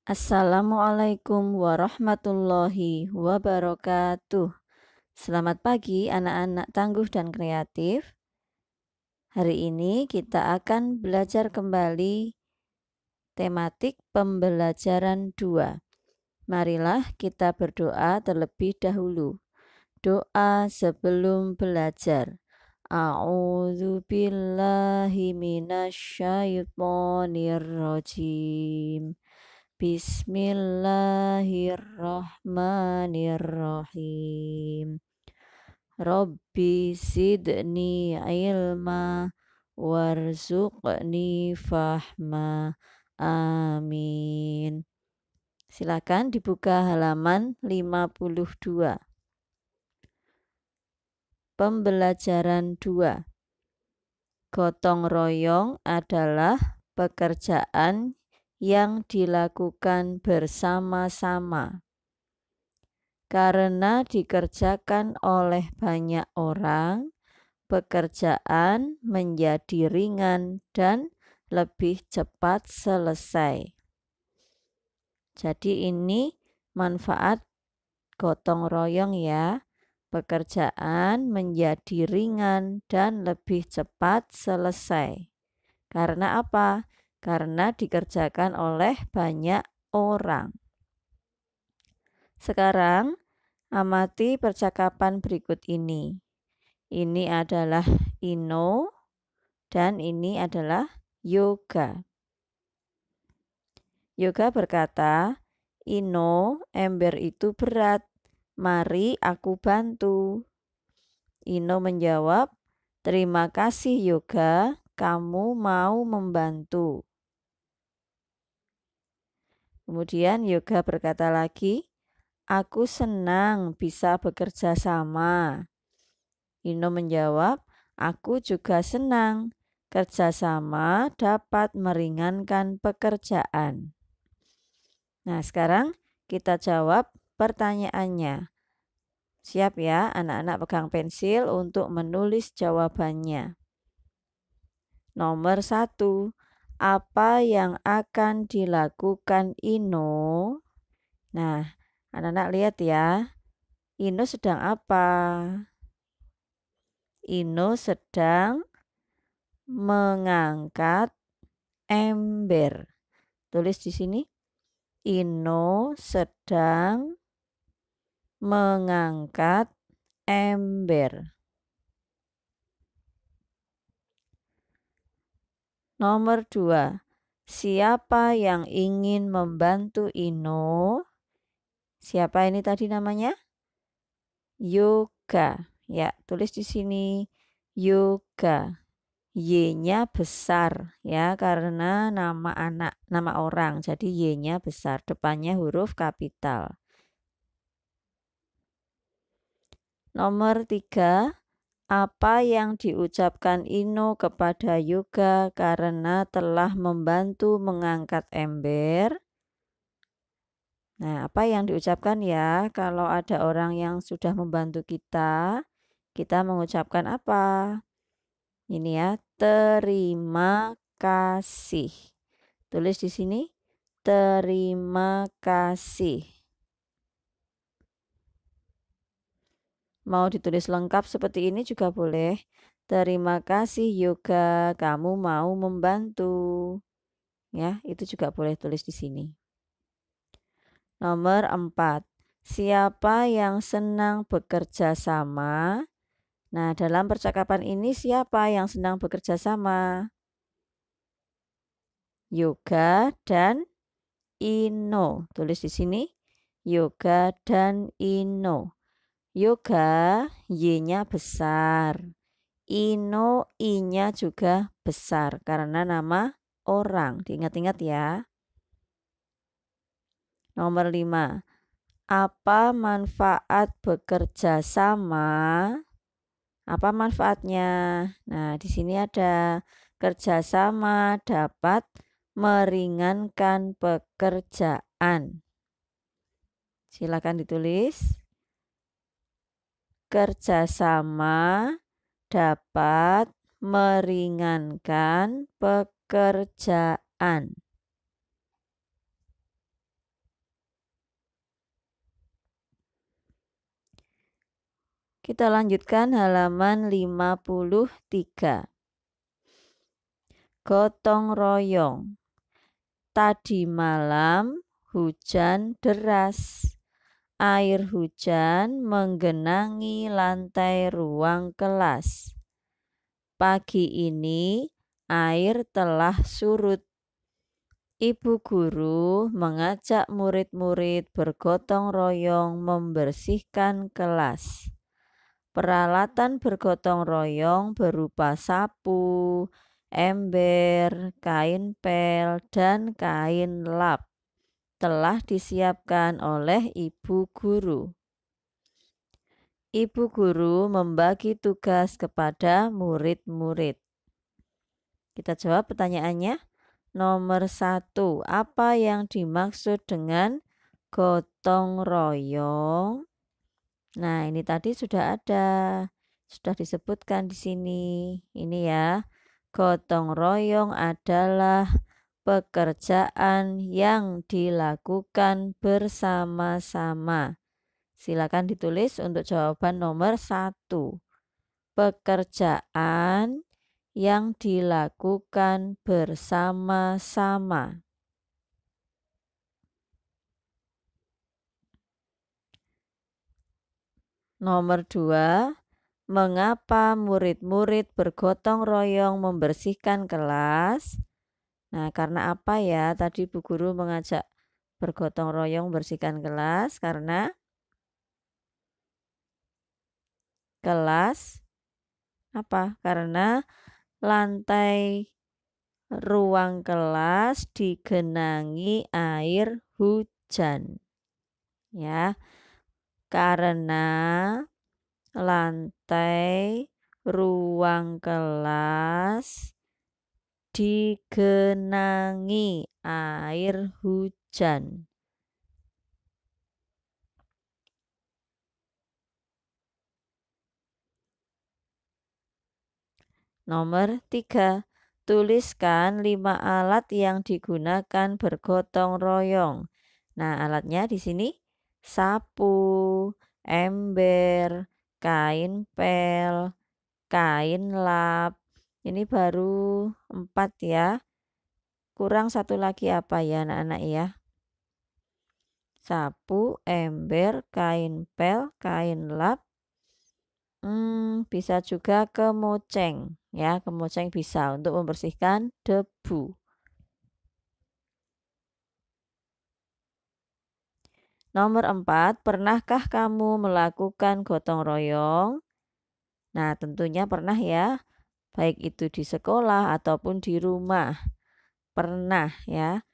Assalamualaikum warahmatullahi wabarakatuh. Selamat pagi anak-anak tangguh dan kreatif. Hari ini kita akan belajar kembali tematik pembelajaran 2. Marilah kita berdoa terlebih dahulu. Doa sebelum belajar. A'udzu billahi minasyaitonir rajim. Bismillahirrahmanirrahim. Rabbi zidni ilma warzuqni fahma. Amin. Silakan dibuka halaman 52. Pembelajaran 2. Gotong royong adalah pekerjaan yang dilakukan bersama-sama. Karena dikerjakan oleh banyak orang, pekerjaan menjadi ringan dan lebih cepat selesai. Jadi ini manfaat gotong royong ya. Pekerjaan menjadi ringan dan lebih cepat selesai. Karena apa? Karena dikerjakan oleh banyak orang. Sekarang amati percakapan berikut ini. Ini adalah Ino dan ini adalah Yoga. Yoga berkata, Ino, ember itu berat. Mari aku bantu. Ino menjawab, terima kasih Yoga, kamu mau membantu. Kemudian Yoga berkata lagi, aku senang bisa bekerja sama. Ino menjawab, aku juga senang. Kerjasama dapat meringankan pekerjaan. Nah, sekarang kita jawab pertanyaannya. Siap ya, anak-anak pegang pensil untuk menulis jawabannya. Nomor 1. Apa yang akan dilakukan Ino? Nah, anak-anak lihat ya. Ino sedang apa? Ino sedang mengangkat ember. Tulis di sini. Ino sedang mengangkat ember. Nomor 2. Siapa yang ingin membantu Ino? Siapa ini tadi namanya? Yoga. Ya, tulis di sini Yoga. Y-nya besar ya karena nama orang. Jadi Y-nya besar, depannya huruf kapital. Nomor 3. Apa yang diucapkan Ino kepada Yoga karena telah membantu mengangkat ember? Nah, apa yang diucapkan ya kalau ada orang yang sudah membantu kita mengucapkan apa? Ini ya, terima kasih. Tulis di sini, terima kasih. Mau ditulis lengkap seperti ini juga boleh. Terima kasih Yoga, kamu mau membantu. Ya, itu juga boleh tulis di sini. Nomor 4. Siapa yang senang bekerja sama? Nah, dalam percakapan ini siapa yang senang bekerja sama? Yoga dan Ino. Tulis di sini, Yoga dan Ino. Yoga, Y-nya besar. Ino, I-nya juga besar karena nama orang. Diingat-ingat ya. Nomor 5. Apa manfaat bekerja sama? Apa manfaatnya? Nah, di sini ada kerjasama dapat meringankan pekerjaan. Silakan ditulis. Kerjasama dapat meringankan pekerjaan. Kita lanjutkan halaman 53. Gotong royong. Tadi malam hujan deras. Air hujan menggenangi lantai ruang kelas. Pagi ini air telah surut. Ibu guru mengajak murid-murid bergotong royong membersihkan kelas. Peralatan bergotong royong berupa sapu, ember, kain pel, dan kain lap telah disiapkan oleh ibu guru. Ibu guru membagi tugas kepada murid-murid. Kita jawab pertanyaannya. Nomor 1, apa yang dimaksud dengan gotong royong? Nah, ini tadi sudah disebutkan di sini. Ini ya, gotong royong adalah pekerjaan yang dilakukan bersama-sama. Silakan ditulis untuk jawaban nomor 1. Pekerjaan yang dilakukan bersama-sama. Nomor 2, mengapa murid-murid bergotong royong membersihkan kelas? Nah, karena apa ya? Tadi Bu Guru mengajak bergotong royong membersihkan kelas karena kelas apa? Karena lantai ruang kelas digenangi air hujan. Ya. Karena lantai ruang kelas digenangi air hujan. Nomor 3, tuliskan 5 alat yang digunakan bergotong royong. Nah, alatnya di sini sapu, ember, kain pel, kain lap. Ini baru 4 ya. Kurang satu lagi apa ya anak-anak ya? Sapu, ember, kain pel, kain lap. Bisa juga kemoceng ya. Kemoceng bisa untuk membersihkan debu. Nomor 4, pernahkah kamu melakukan gotong royong? Nah, tentunya pernah ya, baik itu di sekolah ataupun di rumah. Pernah ya.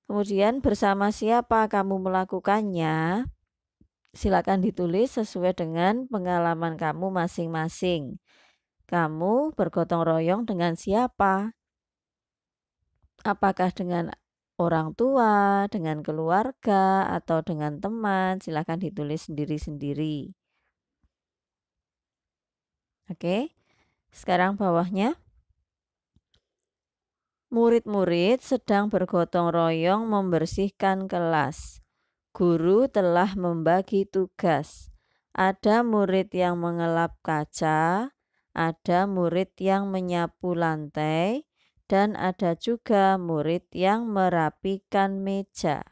Kemudian bersama siapa kamu melakukannya? Silakan ditulis sesuai dengan pengalaman kamu masing-masing. Kamu bergotong royong dengan siapa? Apakah dengan orang tua, dengan keluarga, atau dengan teman? Silakan ditulis sendiri-sendiri. Oke, sekarang bawahnya. Murid-murid sedang bergotong royong membersihkan kelas. Guru telah membagi tugas. Ada murid yang mengelap kaca, ada murid yang menyapu lantai, dan ada juga murid yang merapikan meja.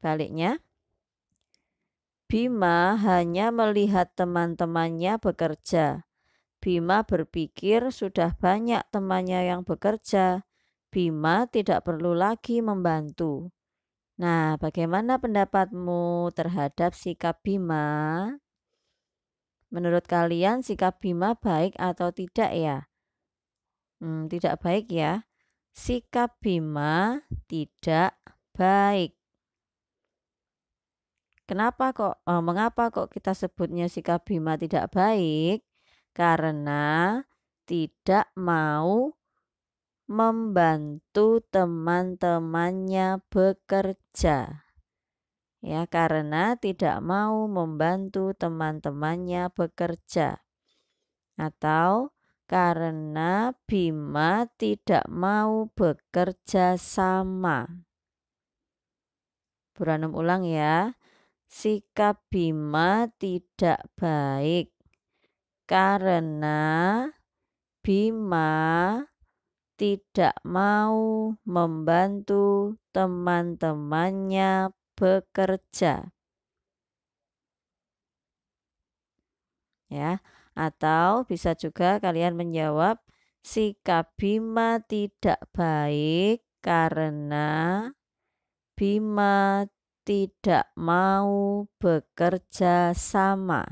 Baliknya, Bima hanya melihat teman-temannya bekerja. Bima berpikir sudah banyak temannya yang bekerja. Bima tidak perlu lagi membantu. Nah, bagaimana pendapatmu terhadap sikap Bima? Menurut kalian sikap Bima baik atau tidak ya? Tidak baik ya. Sikap Bima tidak baik. Mengapa kok kita sebutnya sikap Bima tidak baik? Karena tidak mau membantu teman-temannya bekerja. Ya, karena tidak mau membantu teman-temannya bekerja. Atau karena Bima tidak mau bekerja sama. Buranum ulang ya. sikap Bima tidak baik karena Bima tidak mau membantu teman-temannya bekerja. Ya, atau bisa juga kalian menjawab sikap Bima tidak baik karena Bima tidak mau bekerja sama.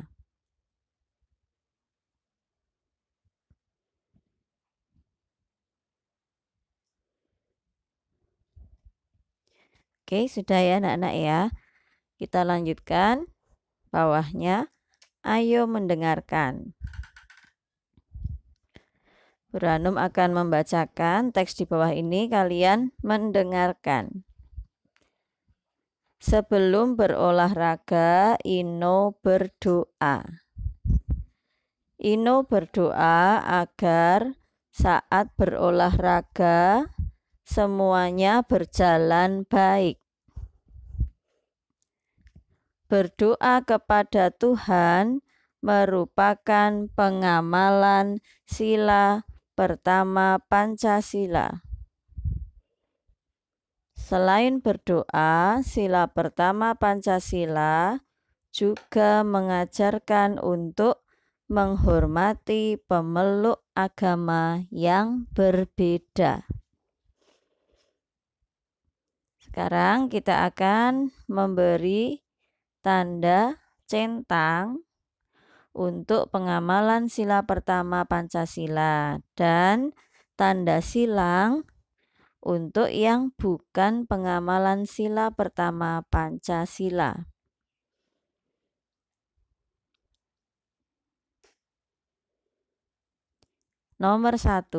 Oke, sudah ya anak-anak ya. Kita lanjutkan bawahnya. Ayo mendengarkan. Buranum akan membacakan teks di bawah ini, kalian mendengarkan. Sebelum berolahraga, Ino berdoa. Ino berdoa agar saat berolahraga semuanya berjalan baik. Berdoa kepada Tuhan merupakan pengamalan sila pertama Pancasila. Selain berdoa, sila pertama Pancasila juga mengajarkan untuk menghormati pemeluk agama yang berbeda. Sekarang kita akan memberi tanda centang untuk pengamalan sila pertama Pancasila dan tanda silang untuk yang bukan pengamalan sila pertama Pancasila. Nomor 1,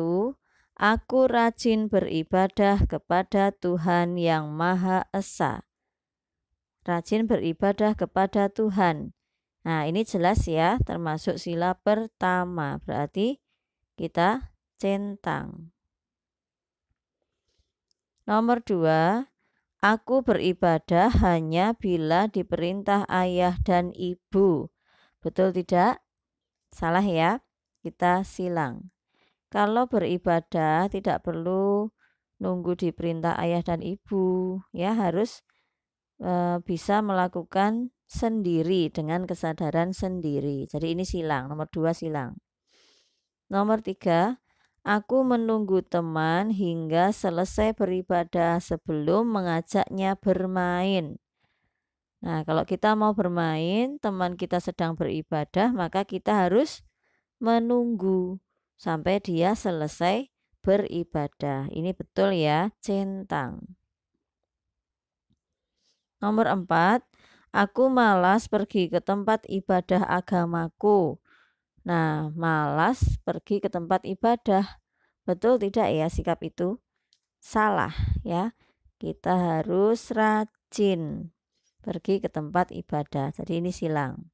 aku rajin beribadah kepada Tuhan yang Maha Esa. Rajin beribadah kepada Tuhan. Nah, ini jelas ya, termasuk sila pertama. Berarti kita centang. Nomor 2, aku beribadah hanya bila diperintah ayah dan ibu. Betul tidak? Salah ya, kita silang. Kalau beribadah tidak perlu nunggu diperintah ayah dan ibu, ya harus bisa melakukan sendiri dengan kesadaran sendiri. Jadi ini silang, nomor 2 silang. Nomor 3, aku menunggu teman hingga selesai beribadah sebelum mengajaknya bermain. Nah, kalau kita mau bermain, teman kita sedang beribadah, maka kita harus menunggu sampai dia selesai beribadah. Ini betul ya, centang. Nomor 4, aku malas pergi ke tempat ibadah agamaku. Nah, malas pergi ke tempat ibadah. Betul tidak ya sikap itu? Salah ya. Kita harus rajin pergi ke tempat ibadah. Jadi ini silang.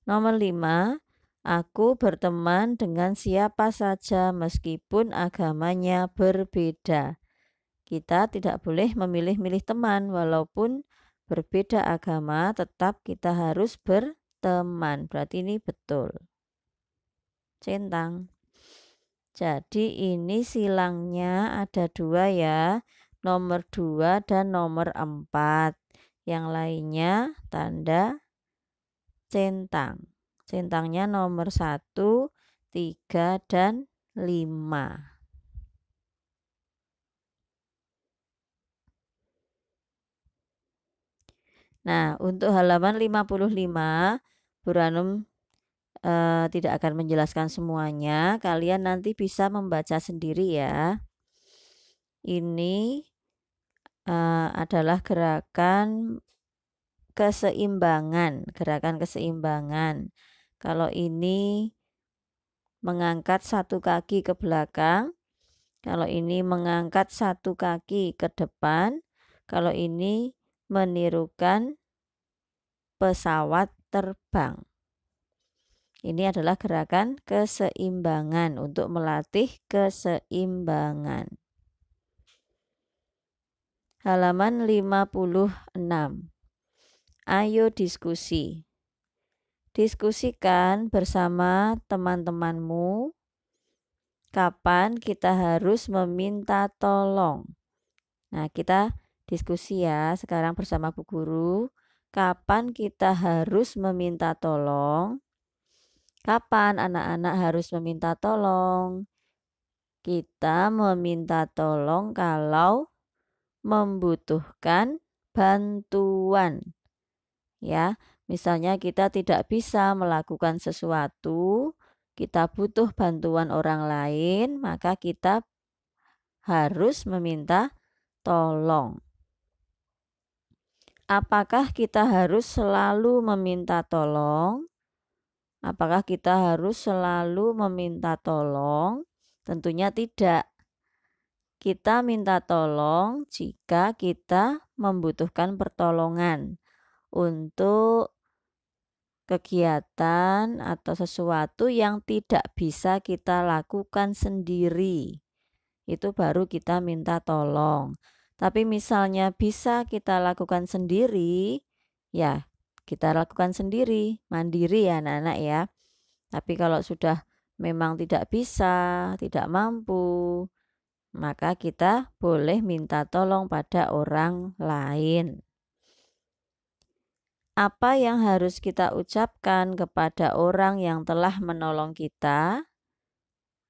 Nomor 5, aku berteman dengan siapa saja meskipun agamanya berbeda. Kita tidak boleh memilih-milih teman, walaupun berbeda agama tetap kita harus berteman. Berarti ini betul. Centang. Jadi ini silangnya ada 2 ya, nomor 2 dan nomor 4. Yang lainnya tanda centang. Centangnya nomor 1, 3, dan 5. Nah, untuk halaman 55, Buranum tidak akan menjelaskan semuanya. Kalian nanti bisa membaca sendiri ya. Ini adalah gerakan keseimbangan. Gerakan keseimbangan. Kalau ini mengangkat satu kaki ke belakang. Kalau ini mengangkat satu kaki ke depan. Kalau ini menirukan pesawat terbang. Ini adalah gerakan keseimbangan untuk melatih keseimbangan. Halaman 56. Ayo diskusi. Diskusikan bersama teman-temanmu kapan kita harus meminta tolong. Nah, kita diskusi ya sekarang bersama Bu Guru. Kapan kita harus meminta tolong? Kapan anak-anak harus meminta tolong? Kita meminta tolong kalau membutuhkan bantuan. Ya, misalnya kita tidak bisa melakukan sesuatu, kita butuh bantuan orang lain, maka kita harus meminta tolong. Apakah kita harus selalu meminta tolong? Apakah kita harus selalu meminta tolong? Tentunya tidak. Kita minta tolong jika kita membutuhkan pertolongan untuk kegiatan atau sesuatu yang tidak bisa kita lakukan sendiri. Itu baru kita minta tolong. Tapi misalnya bisa kita lakukan sendiri, ya kita lakukan sendiri, mandiri ya anak-anak ya. Tapi kalau sudah memang tidak bisa, tidak mampu, maka kita boleh minta tolong pada orang lain. Apa yang harus kita ucapkan kepada orang yang telah menolong kita?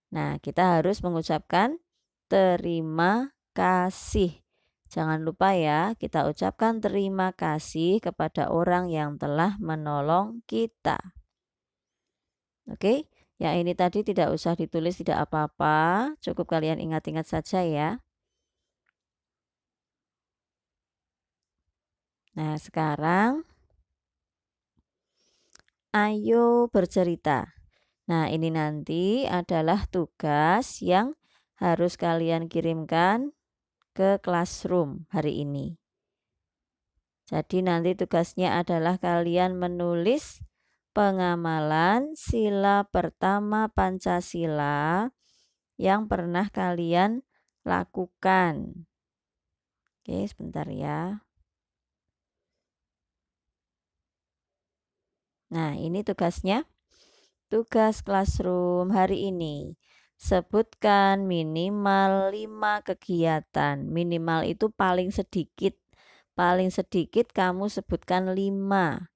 Nah, kita harus mengucapkan terima kasih. Jangan lupa ya, kita ucapkan terima kasih kepada orang yang telah menolong kita. Oke, yang ini tadi tidak usah ditulis, tidak apa-apa. Cukup kalian ingat-ingat saja ya. Nah, sekarang ayo bercerita. Nah, ini nanti adalah tugas yang harus kalian kirimkan ke classroom hari ini. Jadi nanti tugasnya adalah kalian menulis pengamalan sila pertama Pancasila yang pernah kalian lakukan. Oke, sebentar ya. Nah, ini tugasnya. Tugas classroom hari ini. Sebutkan minimal 5 kegiatan. Minimal itu paling sedikit. Paling sedikit kamu sebutkan 5.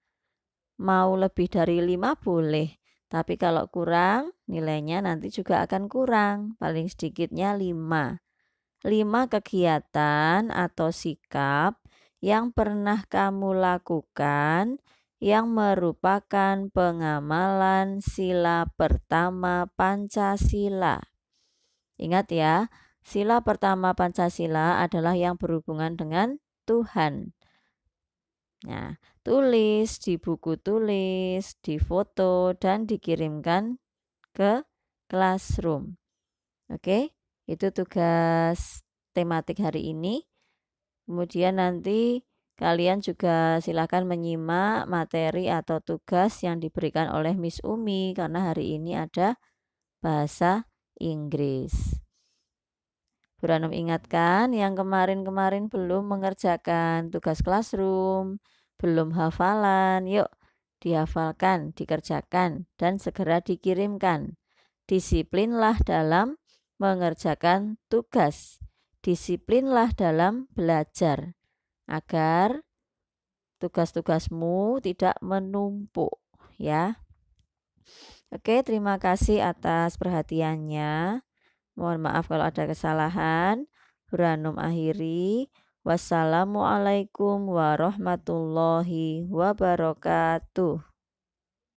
Mau lebih dari 5 boleh. Tapi kalau kurang, nilainya nanti juga akan kurang. Paling sedikitnya 5. 5 kegiatan atau sikap yang pernah kamu lakukan yang merupakan pengamalan sila pertama Pancasila. Ingat ya, sila pertama Pancasila adalah yang berhubungan dengan Tuhan. Nah, tulis di buku tulis, di foto, dan dikirimkan ke classroom. Oke, itu tugas tematik hari ini. Kemudian nanti kalian juga silakan menyimak materi atau tugas yang diberikan oleh Miss Umi karena hari ini ada bahasa Inggris. Bu Ranum ingatkan yang kemarin-kemarin belum mengerjakan tugas classroom, belum hafalan, yuk dihafalkan, dikerjakan, dan segera dikirimkan. Disiplinlah dalam mengerjakan tugas. Disiplinlah dalam belajar agar tugas-tugasmu tidak menumpuk ya. Oke, terima kasih atas perhatiannya. Mohon maaf kalau ada kesalahan. Bu Ranum akhiri. Wassalamualaikum warahmatullahi wabarakatuh.